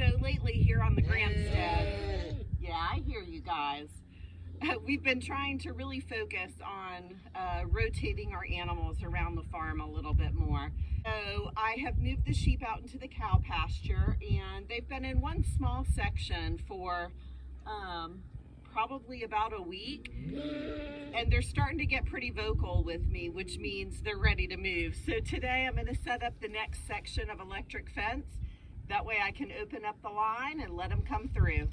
So lately here on the Gramstead, yeah, I hear you guys. We've been trying to really focus on rotating our animals around the farm a little bit more. So I have moved the sheep out into the cow pasture, and they've been in one small section for probably about a week, and they're starting to get pretty vocal with me, which means they're ready to move. So today I'm going to set up the next section of electric fence. That way I can open up the line and let them come through.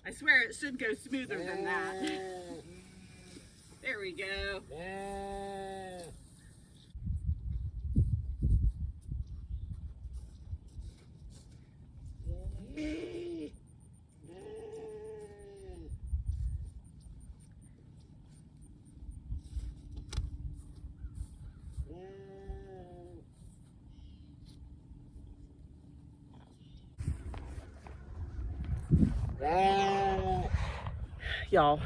I swear it should go smoother than that. There we go. Y'all,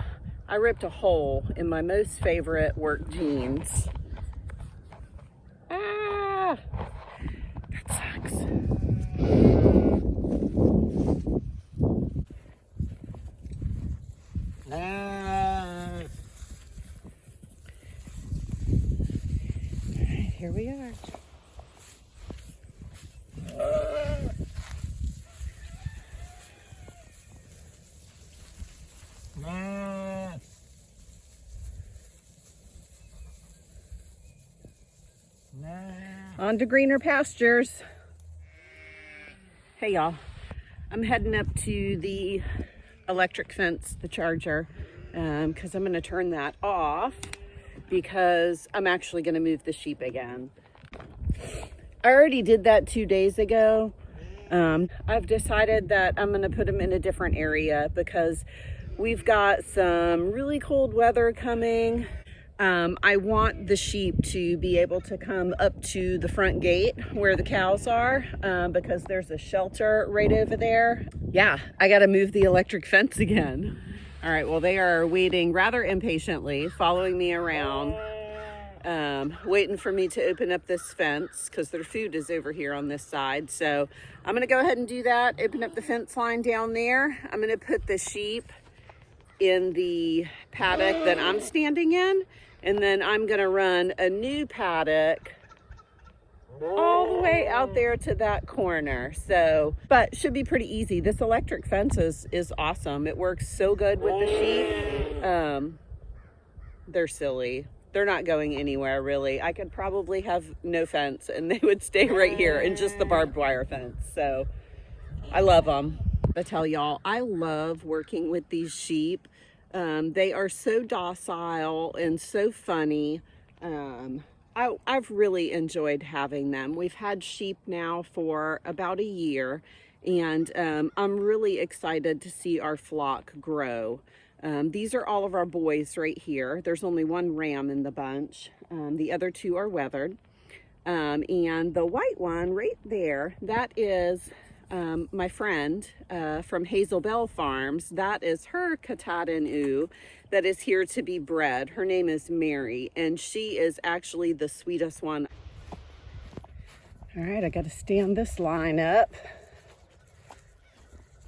I ripped a hole in my most favorite work jeans. Ah, that sucks. Here we are. On to greener pastures. Hey y'all, I'm heading up to the electric fence, the charger, because I'm going to turn that off because I'm actually going to move the sheep again. I already did that 2 days ago. I've decided that I'm going to put them in a different area because we've got some really cold weather coming. I want the sheep to be able to come up to the front gate where the cows are because there's a shelter right over there. Yeah, I got to move the electric fence again. All right, well, they are waiting rather impatiently, following me around, waiting for me to open up this fence because their food is over here on this side. So I'm going to go ahead and do that, open up the fence line down there. I'm going to put the sheep in the paddock that I'm standing in. And then I'm gonna run a new paddock all the way out there to that corner. So, but should be pretty easy. This electric fence is awesome. It works so good with the sheep. They're silly. They're not going anywhere really. I could probably have no fence and they would stay right here in just the barbed wire fence. So I love them. I tell y'all, I love working with these sheep. They are so docile and so funny. I've really enjoyed having them. We've had sheep now for about a year, and I'm really excited to see our flock grow. These are all of our boys right here. There's only one ram in the bunch. The other two are weathered. And the white one right there, that is my friend from Hazel Bell Farms. That is her Katahdin that is here to be bred. Her name is Mary, and she is actually the sweetest one. All right, I got to stand this line up.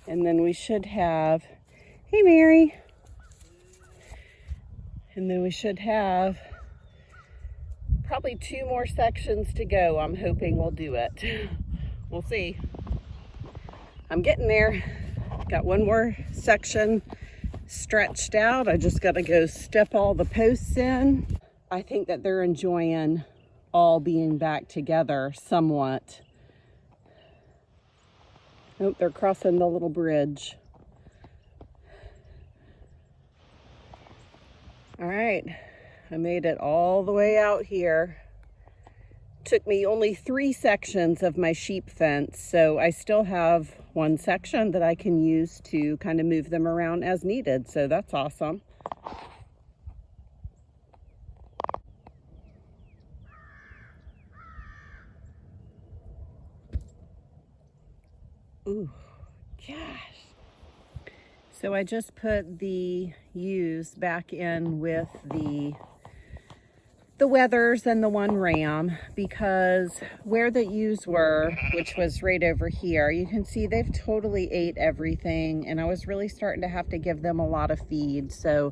And then we should have, hey Mary. And then we should have probably 2 more sections to go. I'm hoping we'll do it. We'll see. I'm getting there. Got 1 more section stretched out. I just got to go step all the posts in. I think that they're enjoying all being back together somewhat. Oh, they're crossing the little bridge. All right, I made it all the way out here. Took me only 3 sections of my sheep fence, so I still have 1 section that I can use to kind of move them around as needed, so that's awesome. Ooh, gosh. So I just put the ewes back in with the wethers and the one ram, because where the ewes were, which was right over here, you can see they've totally ate everything, and I was really starting to have to give them a lot of feed. So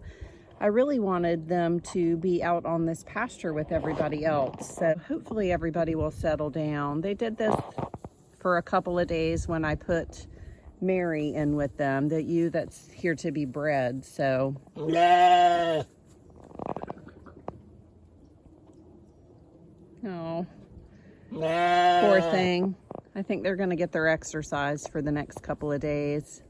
I really wanted them to be out on this pasture with everybody else. So hopefully everybody will settle down. They did this for a couple of days when I put Mary in with them, the ewe that's here to be bred. So oh, poor thing. I think they're going to get their exercise for the next couple of days.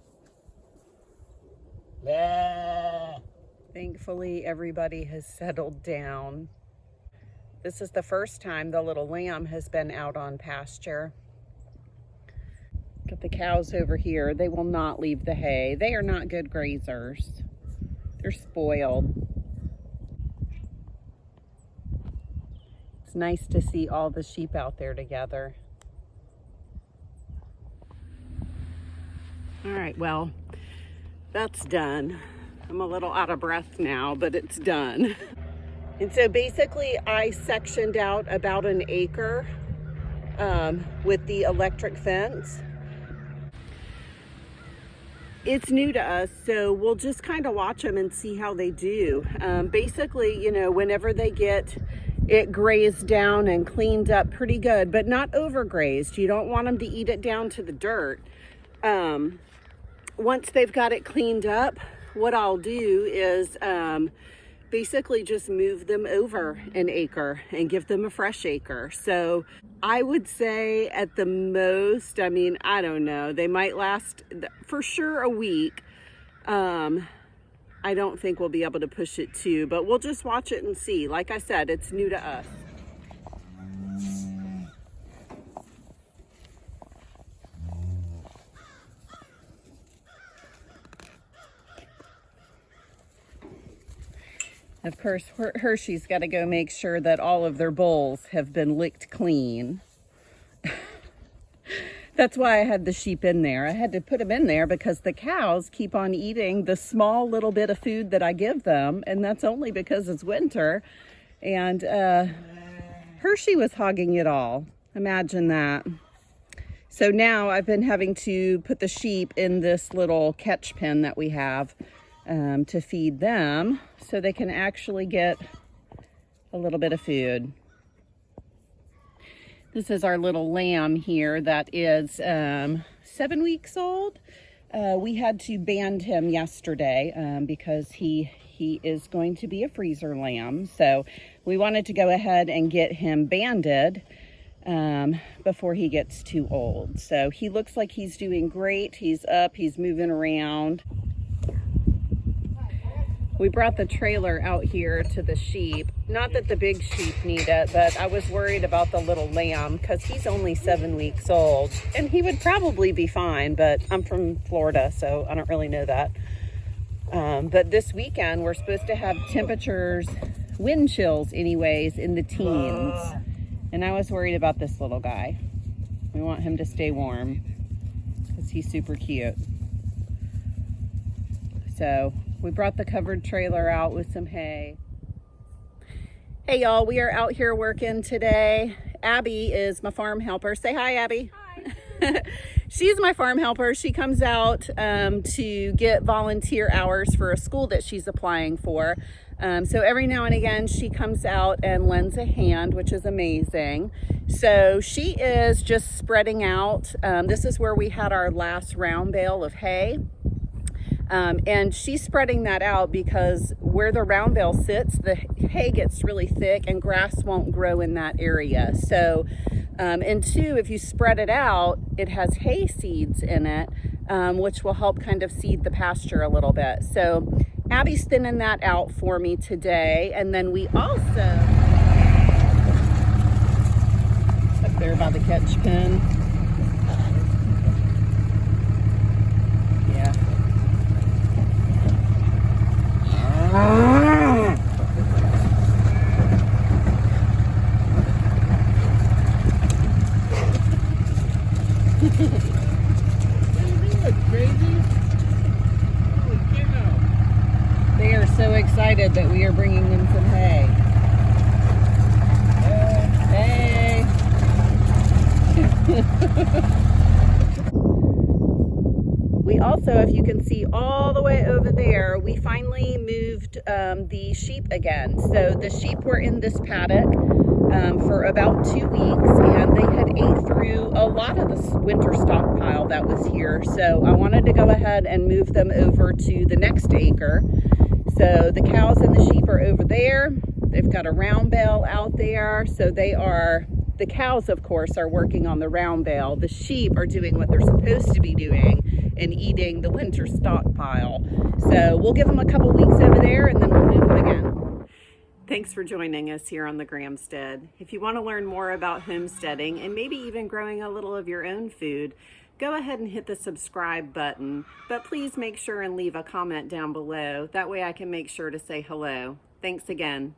Thankfully, everybody has settled down. This is the first time the little lamb has been out on pasture. Got the cows over here. They will not leave the hay. They are not good grazers. They're spoiled. It's nice to see all the sheep out there together. All right, well, that's done. I'm a little out of breath now, but it's done. And so basically I sectioned out about an acre with the electric fence. It's new to us, so we'll just kind of watch them and see how they do. Basically, you know, whenever they get it grazed down and cleaned up pretty good, but not overgrazed. You don't want them to eat it down to the dirt. Once they've got it cleaned up, what I'll do is basically just move them over an acre and give them a fresh acre. So I would say at the most, I mean, I don't know, they might last for sure a week. I don't think we'll be able to push it to, but we'll just watch it and see. Like I said, it's new to us. Of course, Hershey's got to go make sure that all of their bowls have been licked clean. That's why I had the sheep in there. I had to put them in there because the cows keep on eating the small little bit of food that I give them, and that's only because it's winter. And Hershey was hogging it all. Imagine that. So now I've been having to put the sheep in this little catch pen that we have to feed them so they can actually get a little bit of food. This is our little lamb here that is 7 weeks old. We had to band him yesterday because he is going to be a freezer lamb. So we wanted to go ahead and get him banded before he gets too old. So he looks like he's doing great. He's up, he's moving around. We brought the trailer out here to the sheep. Not that the big sheep need it, but I was worried about the little lamb because he's only 7 weeks old. And he would probably be fine, but I'm from Florida, so I don't really know that. But this weekend, we're supposed to have temperatures, wind chills anyways, in the teens. And I was worried about this little guy. We want him to stay warm because he's super cute. So we brought the covered trailer out with some hay. Hey y'all, we are out here working today. Abby is my farm helper. Say hi, Abby. Hi. She's my farm helper. She comes out to get volunteer hours for a school that she's applying for. So every now and again, she comes out and lends a hand, which is amazing. So she is just spreading out. This is where we had our last round bale of hay. And she's spreading that out because where the round bale sits, the hay gets really thick and grass won't grow in that area. So, and two, if you spread it out, it has hay seeds in it, which will help kind of seed the pasture a little bit. So Abby's thinning that out for me today. And then we also, up there by the catch pen. Yeah. excited that we are bringing them some hay. Hey! We also, if you can see all the way over there, we finally moved the sheep again. So the sheep were in this paddock for about 2 weeks, and they had ate through a lot of this winter stockpile that was here. So I wanted to go ahead and move them over to the next acre. So the cows and the sheep are over there. They've got a round bale out there. So the cows, of course, are working on the round bale. The sheep are doing what they're supposed to be doing and eating the winter stockpile. So we'll give them a couple weeks over there and then we'll move them again. Thanks for joining us here on the Gramstead. If you want to learn more about homesteading and maybe even growing a little of your own food, go ahead and hit the subscribe button, but please make sure and leave a comment down below. That way I can make sure to say hello. Thanks again.